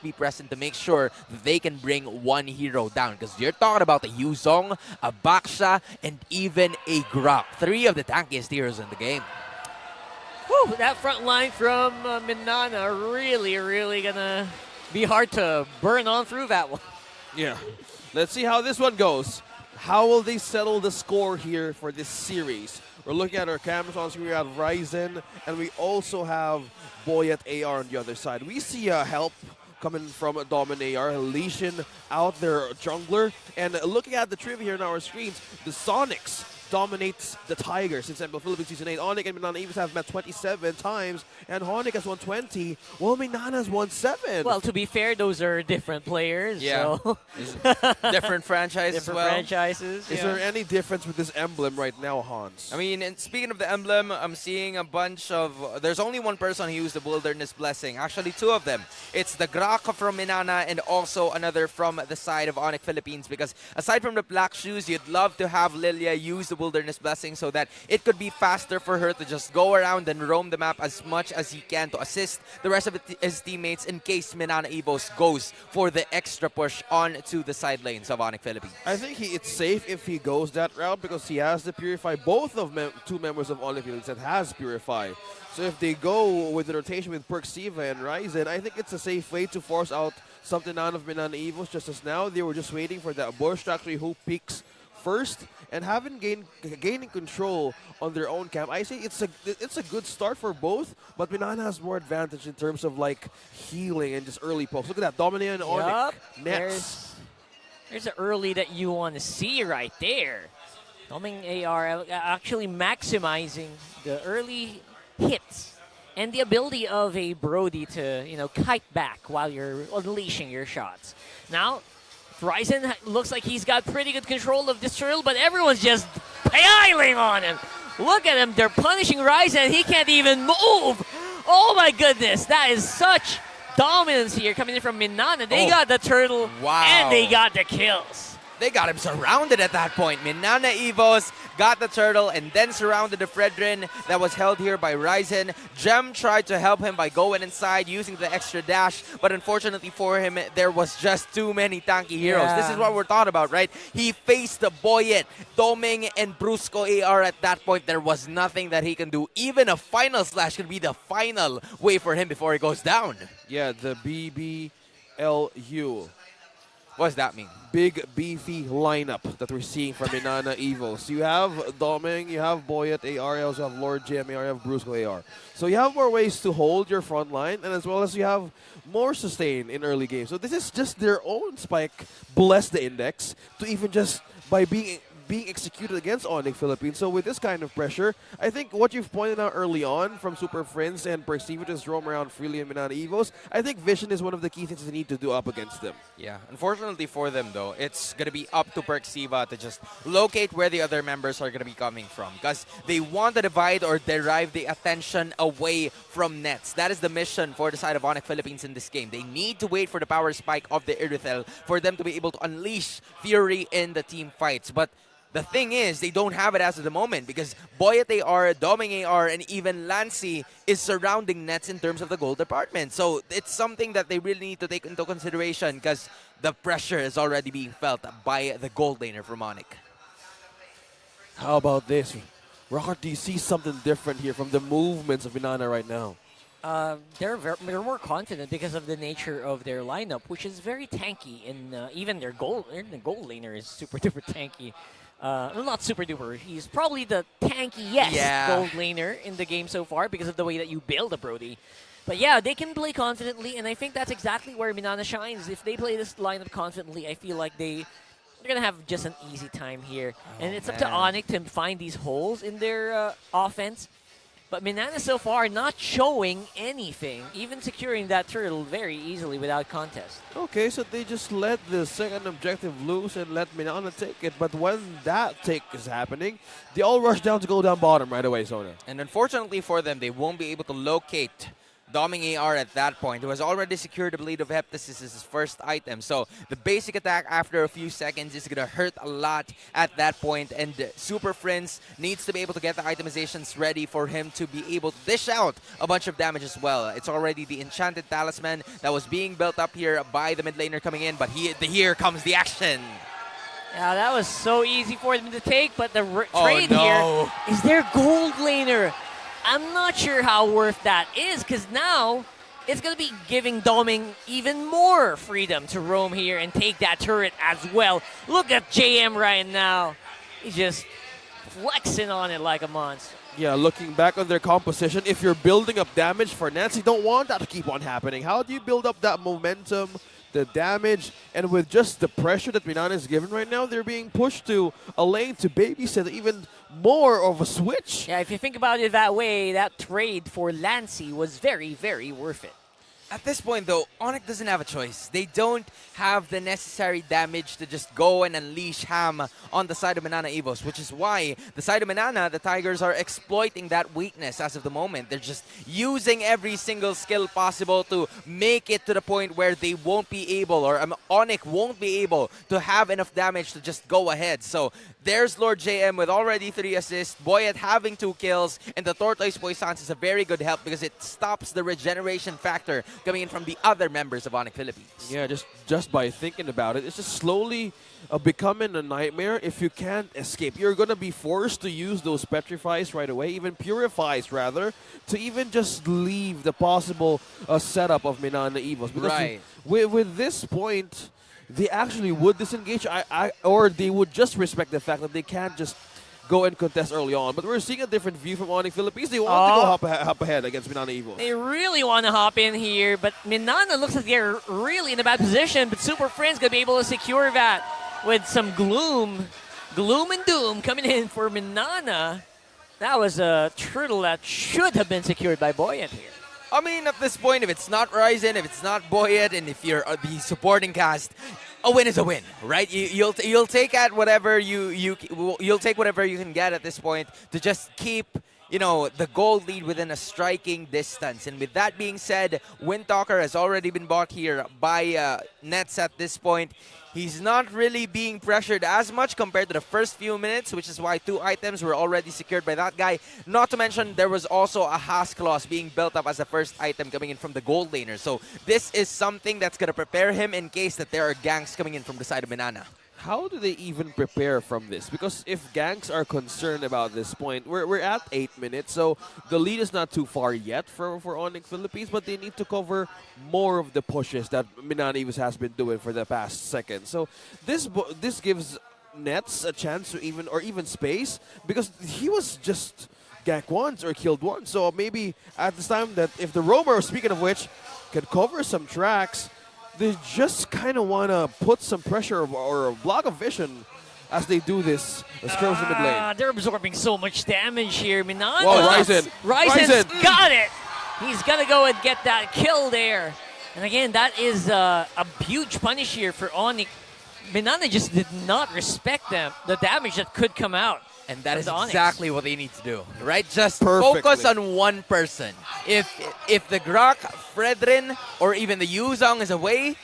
be present to make sure that they can bring one hero down. Because you're talking about a Yuzong, a Baksha, and even a Grok. 3 of the tankiest heroes in the game. Whew, that front line from Minana really gonna be hard to burn on through that one. Yeah. Let's see how this one goes. How will they settle the score here for this series? We're looking at our cameras on screen. We have Ryzen, and we also have Boyet AR on the other side. We see help coming from Domin AR, Lesion out their jungler. And looking at the trivia here on our screens, the Sonics dominates the Tigers since MPL Philippines Season 8. ONIC and MINANA EVOS have met 27 times, and ONIC has won 20, while MINANA has won 7. Well, to be fair, those are different players. Yeah. So Different franchise different as well. franchises. Is there any difference with this emblem right now, Hans? I mean, and speaking of the emblem, I'm seeing a bunch of... There's only one person who used the Wilderness Blessing. Actually, 2 of them. It's the Graka from Minana and also another from the side of ONIC Philippines. Because aside from the black shoes, you'd love to have Lilia use the Wilderness Blessing so that it could be faster for her to just go around and roam the map as much as he can to assist the rest of his teammates in case Minana EVOS goes for the extra push on to the side lanes of ONIC Philippines. I think it's safe if he goes that route because he has the Purify. Both of 2 members of ONIC Philippines that has Purify. So if they go with the rotation with Perksiva and Ryzen, I think it's a safe way to force out something out of Minana EVOS. Just as now, they were just waiting for that bush to actually who peaks first and gaining control on their own camp. I say it's a good start for both, but Minana has more advantage in terms of like healing and just early pokes. Look at that, Dominate and ONIC. Yup. Nets. There's the early that you want to see right there. Doming AR actually maximizing the early hits and the ability of a Brody to, kite back while you're unleashing your shots. Now, Ryzen looks like he's got pretty good control of this turtle, but everyone's just piling on him. Look at him. They're punishing Ryzen. He can't even move. Oh, my goodness. That is such dominance here coming in from Minana. They got the turtle, Wow. and they got the kills. They got him surrounded at that point. Minana EVOS got the turtle and then surrounded the Fredrin that was held here by Ryzen. Gem tried to help him by going inside using the extra dash, but unfortunately for him, there was just too many tanky heroes. Yeah. This is what we're talking about, right? He faced the Boyet, Doming, and Brusco AR at that point. There was nothing that he can do. Even a final slash could be the final way for him before he goes down. Yeah, the BBLU. What does that mean? Big, beefy lineup that we're seeing from Minana EVOS. You have Doming, you have Boyet AR, you also have Lord Jim AR, you have Brusco AR. So you have more ways to hold your front line, and as well as you have more sustain in early games. So this is just their own spike, bless the index, to even just by being executed against ONIC Philippines. So with this kind of pressure, I think what you've pointed out early on from Super Friends and Perceive just roam around freely in Minana EVOS, I think vision is one of the key things they need to do up against them. Yeah, unfortunately for them though, it's going to be up to Perksiva to just locate where the other members are going to be coming from because they want to divide or derive the attention away from nets. That is the mission for the side of ONIC Philippines in this game. They need to wait for the power spike of the Irithel for them to be able to unleash Fury in the team fights. But the thing is, they don't have it as of the moment because Boyet AR, Doming AR, and even Lancy is surrounding nets in terms of the gold department. So it's something that they really need to take into consideration because the pressure is already being felt by the gold laner from ONIC. How about this? Rocket, do you see something different here from the movements of Minana right now? They're more confident because of the nature of their lineup, which is very tanky, and even their gold laner is super duper tanky. Well, not super duper. He's probably the tankiest gold laner in the game so far because of the way that you build a Brody. But yeah, they can play confidently, and I think that's exactly where Minana shines. If they play this lineup confidently, I feel like they're going to have just an easy time here. And it's up to ONIC to find these holes in their offense. But Minana so far not showing anything, even securing that turtle very easily without contest. Okay, so they just let the second objective loose and let Minana take it. But when that take is happening, they all rush down to go down bottom right away, Sona. And unfortunately for them, they won't be able to locate Doming AR at that point, who has already secured the Blade of Heptasis as his first item. So the basic attack after a few seconds is going to hurt a lot at that point, and Super Prince needs to be able to get the itemizations ready for him to be able to dish out a bunch of damage as well. It's already the Enchanted Talisman that was being built up here by the mid laner coming in, but here comes the action. Yeah, that was so easy for them to take, but the trade here is their gold laner. I'm not sure how worth that is, because now it's going to be giving Doming even more freedom to roam here and take that turret as well. Look at JM right now. He's just flexing on it like a monster. Yeah, looking back on their composition, if you're building up damage for Nets, you don't want that to keep on happening. How do you build up that momentum, the damage, and with just the pressure that MINANA is given right now, they're being pushed to a lane to babysit even more of a switch. Yeah, if you think about it that way, that trade for Lancey was very, very worth it. At this point, though, ONIC doesn't have a choice. They don't have the necessary damage to just go and unleash Ham on the side of MINANA EVOS, which is why the side of MINANA, the Tigers, are exploiting that weakness as of the moment. They're just using every single skill possible to make it to the point where they won't be able, or ONIC won't be able to have enough damage to just go ahead. So there's Lord JM with already 3 assists, Boyet having 2 kills, and the Tortoise Poissance is a very good help because it stops the regeneration factor coming in from the other members of ONIC Philippines. Yeah, just by thinking about it, it's just slowly becoming a nightmare if you can't escape. You're going to be forced to use those Petrifies right away, even Purifies rather, to even just leave the possible setup of MINANA EVOS. Because with this point, they actually would disengage, or they would just respect the fact that they can't just go and contest early on. But we're seeing a different view from ONIC Philippines. They want to go hop ahead against MINANA EVOS. They really want to hop in here, but MINANA looks like they're really in a bad position, but Super Friends going to be able to secure that with some gloom and doom coming in for MINANA. That was a turtle that should have been secured by Boyet here. I mean, at this point, if it's not Ryzen, if it's not Boyet, and if you're the supporting cast, a win is a win, right? You'll take at whatever you'll take whatever you can get at this point to just keep, you know, the gold lead within a striking distance. And with that being said, Windtalker has already been bought here by Nets at this point. He's not really being pressured as much compared to the first few minutes, which is why 2 items were already secured by that guy. Not to mention, there was also a Haas Clause being built up as the first item coming in from the gold laner. So this is something that's going to prepare him in case that there are ganks coming in from the side of MINANA. How do they even prepare from this? Because if ganks are concerned about this point, we're at 8 minutes, so the lead is not too far yet for ONIC Philippines, but they need to cover more of the pushes that MINANA EVOS has been doing for the past second. So this gives Nets a chance to even space, because he was just ganked once or killed once. So maybe at this time that if the roamer, speaking of which, can cover some tracks, they just kind of want to put some pressure or a block of vision as they do this skirmish in mid lane. They're absorbing so much damage here. MINANA. Whoa, Ryzen. Got it. He's going to go and get that kill there. And again, that is a huge punish here for ONIC. MINANA just did not respect the damage that could come out. And that is exactly what they need to do, right? Just Perfectly. focus on one person. If the Grok, Fredrin, or even the Yuzong is away,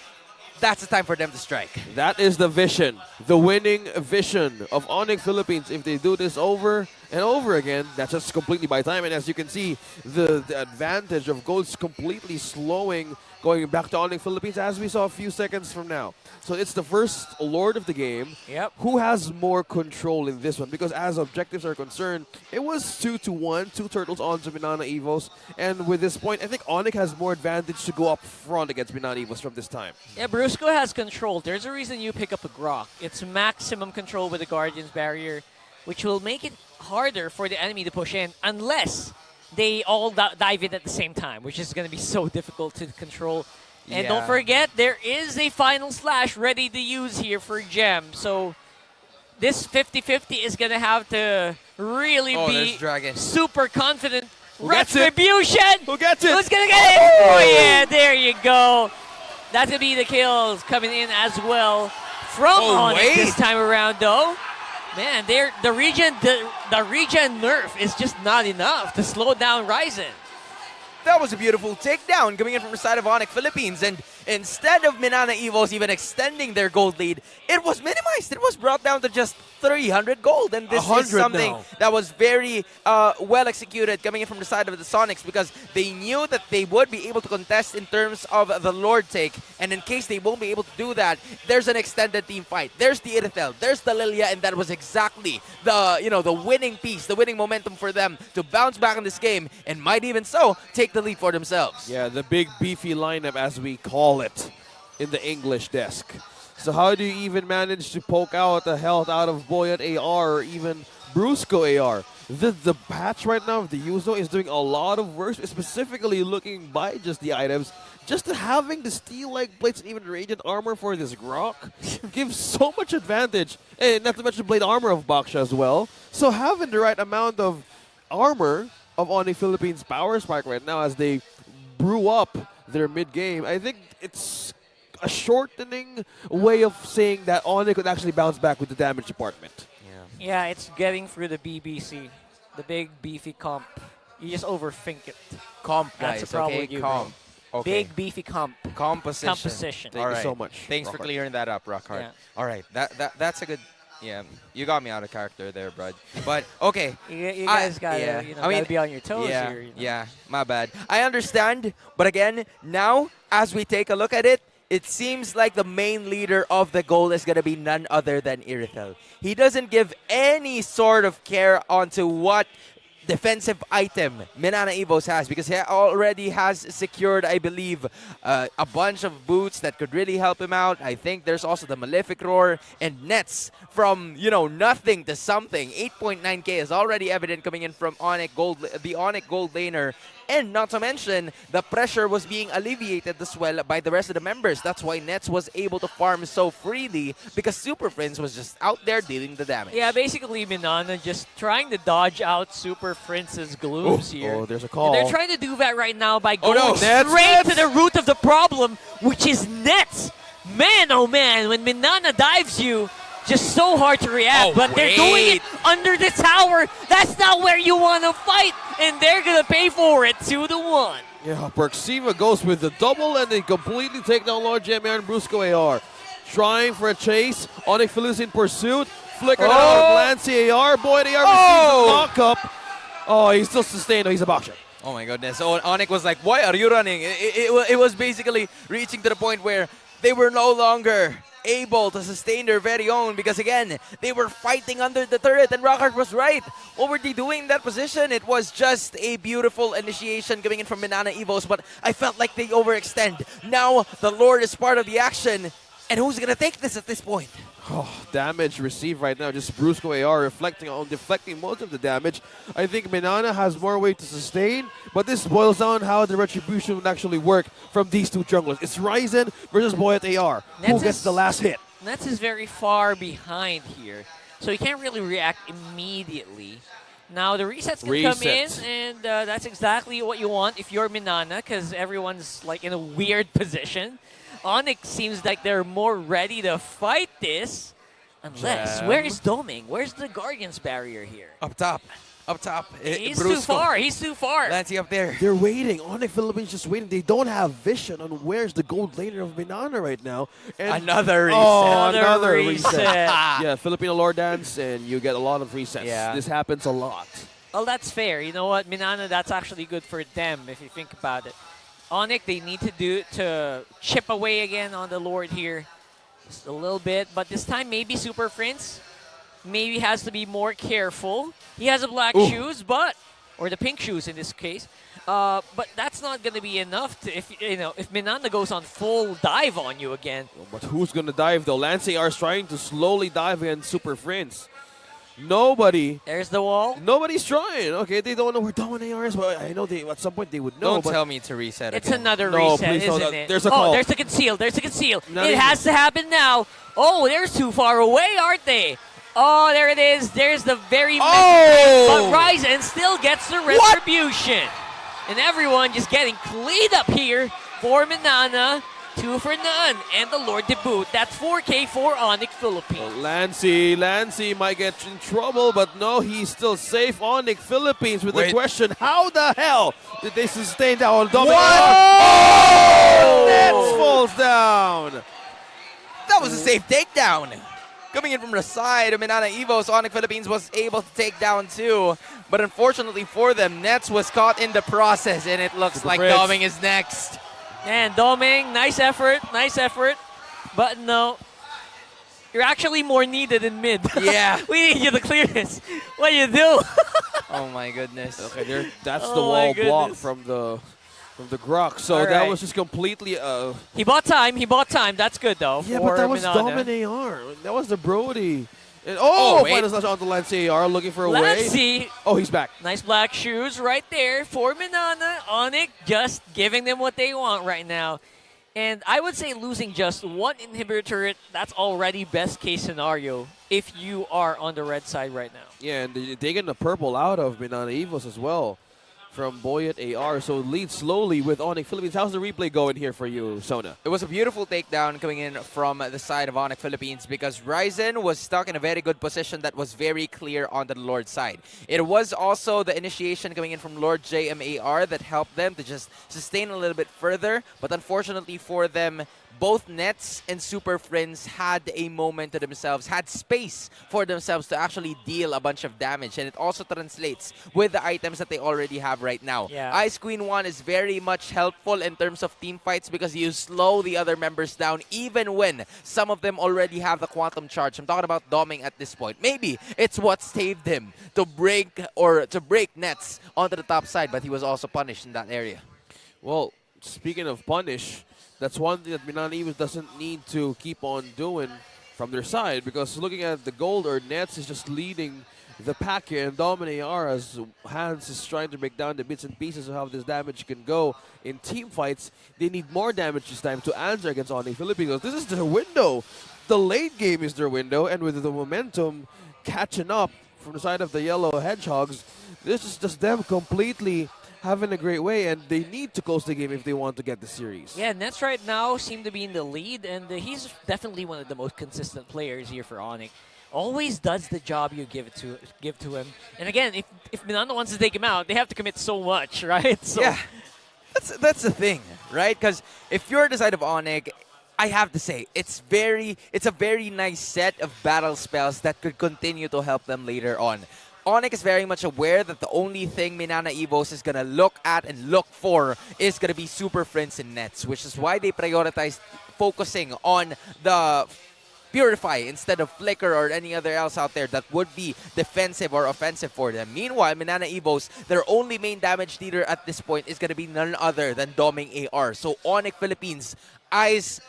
that's the time for them to strike. That is the vision, the winning vision of ONIC Philippines. If they do this over and over again, that's just completely by time. And as you can see, the advantage of gold's completely slowing, going back to ONIC Philippines as we saw a few seconds from now. So it's the first Lord of the game. Yep. Who has more control in this one? Because as objectives are concerned, it was 2-1, 2 turtles onto MINANA EVOS. And with this point, I think ONIC has more advantage to go up front against MINANA EVOS from this time. Yeah, Brusco has control. There's a reason you pick up a Grok. It's maximum control with the Guardian's Barrier, which will make it harder for the enemy to push in unless they all dive in at the same time, which is going to be so difficult to control. And don't forget, there is a final slash ready to use here for Gem. So this 50-50 is going to have to really be super confident. Retribution! Who gets it? Who's going to get it? Oh, yeah, there you go. That's going to be the kills coming in as well from ONIC this time around, though. Man, the regen nerf is just not enough to slow down Ryzen. That was a beautiful takedown coming in from the side of ONIC Philippines. And instead of Minana Evos even extending their gold lead, it was minimized. It was brought down to just 300 gold. And this is 100 something now. that was very well executed coming in from the side of the Sonics, because they knew that they would be able to contest in terms of the Lord take. And in case they won't be able to do that, there's an extended team fight. There's the Irithel, there's the Lilia, and that was exactly the winning piece, the winning momentum for them to bounce back in this game and might even so take the lead for themselves. Yeah, the big beefy lineup, as we call it in the English desk. So how do you even manage to poke out the health out of Boyet AR or even Brusco AR? The patch right now of the Yuzo is doing a lot of work, specifically looking by just the items. Just having the steel leg plates and even radiant armor for this Grok gives so much advantage. And not to mention the blade armor of Baksha as well. So having the right amount of armor of ONIC Philippines Power Spike right now as they brew up their mid-game, I think it's a shortening way of saying that ONIC could actually bounce back with the damage department. Yeah, it's getting through the BBC, the big beefy comp. You just overthink it. Comp, That's guys. the problem Okay, with you, comp. Okay. Big beefy comp. Composition. Composition. Thank you so much, Thanks for Rockhart. clearing that up, Rockhart. Yeah. All right, that's a good. Yeah, you got me out of character there, bud. But okay. You guys gotta, yeah. gotta be on your toes yeah, here. Yeah, my bad. I understand, but again, now as we take a look at it, it seems like the main leader of the goal is gonna be none other than Irithel. He doesn't give any sort of care onto what defensive item Minana Evos has, because he already has secured, I believe, a bunch of boots that could really help him out. I think there's also the Malefic Roar and nets from, nothing to something. 8.9k is already evident coming in from ONIC Gold, the ONIC Gold laner. And not to mention, the pressure was being alleviated as well by the rest of the members. That's why Nets was able to farm so freely, because Super Friends was just out there dealing the damage. Yeah, basically Minana just trying to dodge out Super Prince's glooms here. Oh, there's a call. And they're trying to do that right now by going no. Nets, straight Nets. to the root of the problem, which is Nets. Man, oh man, when Minana dives you, just so hard to react, Oh, but they're doing it wait. under the tower. That's not where you want to fight, and they're going to pay for it 2-1. Yeah, Perxiva goes with the double and they completely take down Lord Jammer and Brusco AR. Trying for a chase. ONIC Philippines in pursuit. Flickered out of Lancy AR. Boyd AR receives the knock-up. Oh, he's still sustained. Oh, he's a boxer. Oh my goodness. So ONIC was like, why are you running? It was basically reaching to the point where they were no longer able to sustain their very own, because again, they were fighting under the turret, and Rockhart was right. What were they doing in that position? It was just a beautiful initiation coming in from Minana Evos, but I felt like they overextend. Now the Lord is part of the action, and who's gonna take this at this point? Oh, damage received right now. Just Brusco AR deflecting most of the damage. I think Minana has more way to sustain, but this boils down how the retribution would actually work from these two junglers. It's Ryzen versus Boyet AR. Who Nets gets is- the last hit? Nets is very far behind here, so he can't really react immediately. Now the resets can come in, Resets. and that's exactly what you want if you're Minana, because everyone's like in a weird position. ONIC seems like they're more ready to fight this, unless Jam. where is Doming? Where's the Guardian's barrier here? Up top. He's too far. He's too far. Lancy up there. They're waiting. ONIC Philippines just waiting. They don't have vision on where's the gold laner of Minana right now. And Another reset. Oh, Another another reset. reset. Yeah, Filipino lore dance, and you get a lot of resets. Yeah. This happens a lot. Well, that's fair. You know what, Minana, that's actually good for them if you think about it. ONIC, they need to chip away again on the Lord here, just a little bit. But this time, maybe Super Prince maybe has to be more careful. He has a black shoes, or the pink shoes in this case. But that's not going to be enough to, if Minana goes on full dive on you again. But who's gonna dive though? Lance AR is trying to slowly dive against Super Friends. There's the wall. Nobody's trying. Okay, they don't know where Domin AR is, but I know at some point they would know. Don't but tell me to reset It's again. another No, reset, please don't. isn't it? There's a call. There's the conceal. There's the conceal. Not It even- has to happen now. Oh, they're too far away, aren't they? Oh, there it is. There's the very Oh! but Ryzen still gets the retribution. And everyone just getting cleaned up here for Minana. 2 for none, and the Lord debut. That's 4K for ONIC Philippines. Lancey might get in trouble, but no, he's still safe. ONIC Philippines with the Wait. question, how the hell did they sustain that on Dominic? What? Nets falls down. That was a safe takedown. Coming in from the side of MINANA EVOS, ONIC Philippines was able to take down 2. But unfortunately for them, Nets was caught in the process, and it looks Super like Fritz. Doming is next. And Doming, nice effort. But no, you're actually more needed in mid. Yeah. We need you to clear this. What do you do? Oh my goodness. Okay, that's the Oh my wall block goodness. from the Grok. So All that right. was just completely He bought time. That's good though. yeah, for but that was MINANA. Domin AR. That was the Brody. And, Oh, wait. final slash on the Lancey AR looking for a way. Lancey, Oh, he's back. nice black shoes right there for MINANA. ONIC just giving them what they want right now. And I would say losing just one inhibitor turret, that's already best case scenario if you are on the red side right now. Yeah, and they're taking the purple out of MINANA EVOS as well from Boyet AR. So lead slowly with ONIC Philippines. How's the replay going here for you, Sona? It was a beautiful takedown coming in from the side of ONIC Philippines because Ryzen was stuck in a very good position that was very clear on the Lord side. It was also the initiation coming in from Lord JMAR that helped them to just sustain a little bit further. But unfortunately for them, both Nets and Super Friends had a moment to themselves, had space for themselves to actually deal a bunch of damage. And it also translates with the items that they already have right now. Yeah. Ice Queen 1 is very much helpful in terms of team fights because you slow the other members down even when some of them already have the quantum charge. I'm talking about Doming at this point. Maybe it's what saved him to break Nets onto the top side, but he was also punished in that area. Well, speaking of punish, that's one thing that MINANA EVOS doesn't need to keep on doing from their side, because looking at the gold, or Nets is just leading the pack here, and Domin AR as Hans is trying to break down the bits and pieces of how this damage can go in team fights. They need more damage this time to answer against ONIC Philippines. This is their window. The late game is their window, and with the momentum catching up from the side of the Yellow Hedgehogs, this is just them completely having a great way, and they need to close the game if they want to get the series. Yeah, Nets right now seem to be in the lead, and he's definitely one of the most consistent players here for ONIC. Always does the job you give to him. And again, if MINANA wants to take him out, they have to commit so much, right? So, Yeah, that's the thing, right? Because if you're the side of ONIC, I have to say, it's a very nice set of battle spells that could continue to help them later on. ONIC is very much aware that the only thing MINANA EVOS is going to look at and look for is going to be Super Friends and Nets, which is why they prioritize focusing on the Purify instead of Flicker or any other else out there that would be defensive or offensive for them. Meanwhile, MINANA EVOS, their only main damage leader at this point is going to be none other than Doming AR. So ONIC Philippines, eyes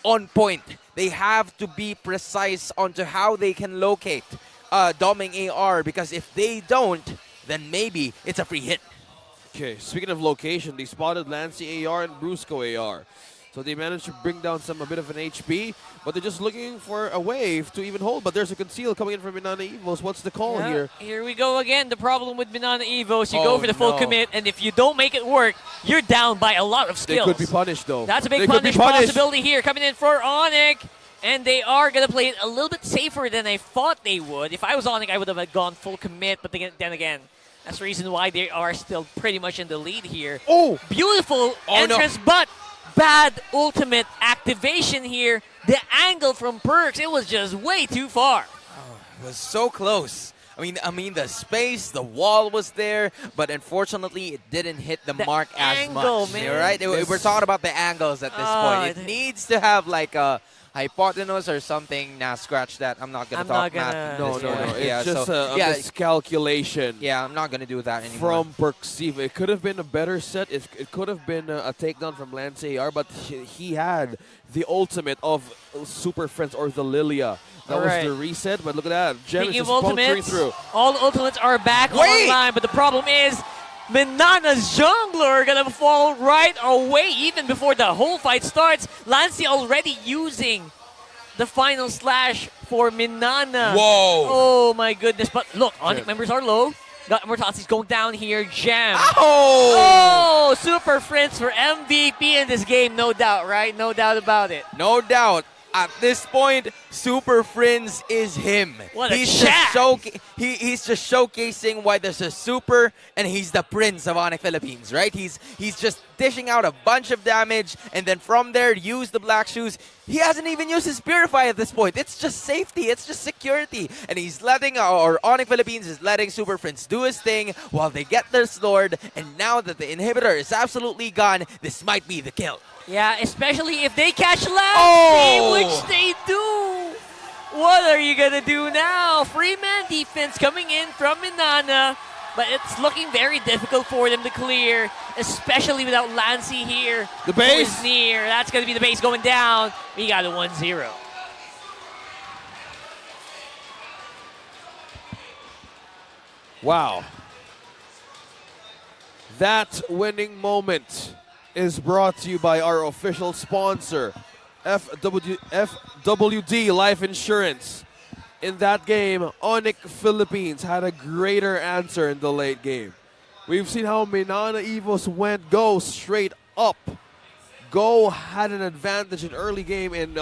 on point. They have to be precise onto how they can locate Doming AR, because if they don't, then maybe it's a free hit. Okay, speaking of location, they spotted Lancey AR and Brusco AR. So they managed to bring down a bit of an HP, but they're just looking for a wave to even hold. But there's a conceal coming in from MINANA EVOS. What's the call here? Here we go again. The problem with MINANA EVOS, you Oh, go for the full no. commit, and if you don't make it work, you're down by a lot of They skills. could be punished, though. That's a They big could be punish punished. possibility here coming in for ONIC. And they are going to play it a little bit safer than I thought they would. If I was ONIC, I would have gone full commit. But then again, that's the reason why they are still pretty much in the lead here. Oh! Beautiful Oh, no. entrance, but bad ultimate activation here. The angle from Perks, it was just way too far. It was so close. I mean, the space, the wall was there, but unfortunately, it didn't hit the mark as angle, much. man. Right? We're talking about the angles at this point. It needs to have like a hypotenuse or something. Nah, scratch that. I'm not gonna I'm talk not gonna- math. No, this no, point. no. It's Yeah, just so, a yeah, miscalculation yeah, I'm not gonna do that anymore. from Perksiva. It could have been a better set. It could have been a takedown from Lancey AR, but he had the ultimate of Super Friends or the Lilia. That was Alright. the reset, but look at that. Gem is Speaking of just puncturing ultimates, through. all the ultimates are back Wait! online, but the problem is MINANA's jungler gonna fall right away even before the whole fight starts. Lancey already using the final slash for MINANA. Whoa! Oh my goodness, but look, ONIC Yeah. members are low. Got Mortazzi's going down here. Jam. Oh! Oh, Super Prince for MVP in this game, no doubt, right? No doubt about it. No doubt. At this point, Super Prince is him. What a he's chat! He's just showcasing why there's a Super and he's the Prince of ONIC Philippines, right? He's just dishing out a bunch of damage and then from there use the black shoes. He hasn't even used his Purify at this point. It's just safety. It's just security. And he's letting, or ONIC Philippines is letting Super Prince do his thing while they get their sword. And now that the inhibitor is absolutely gone, this might be the kill. Yeah, especially if they catch Lassie, Oh! which they do. What are you going to do now? Free man defense coming in from Minana, but it's looking very difficult for them to clear, especially without Lancey here. The who base. is near. That's going to be the base going down. We got a 1-0. Wow. That winning moment is brought to you by our official sponsor, FWD Life Insurance. In that game, ONIC Philippines had a greater answer in the late game. We've seen how MINANA EVOS went go straight up. Go had an advantage in early game, and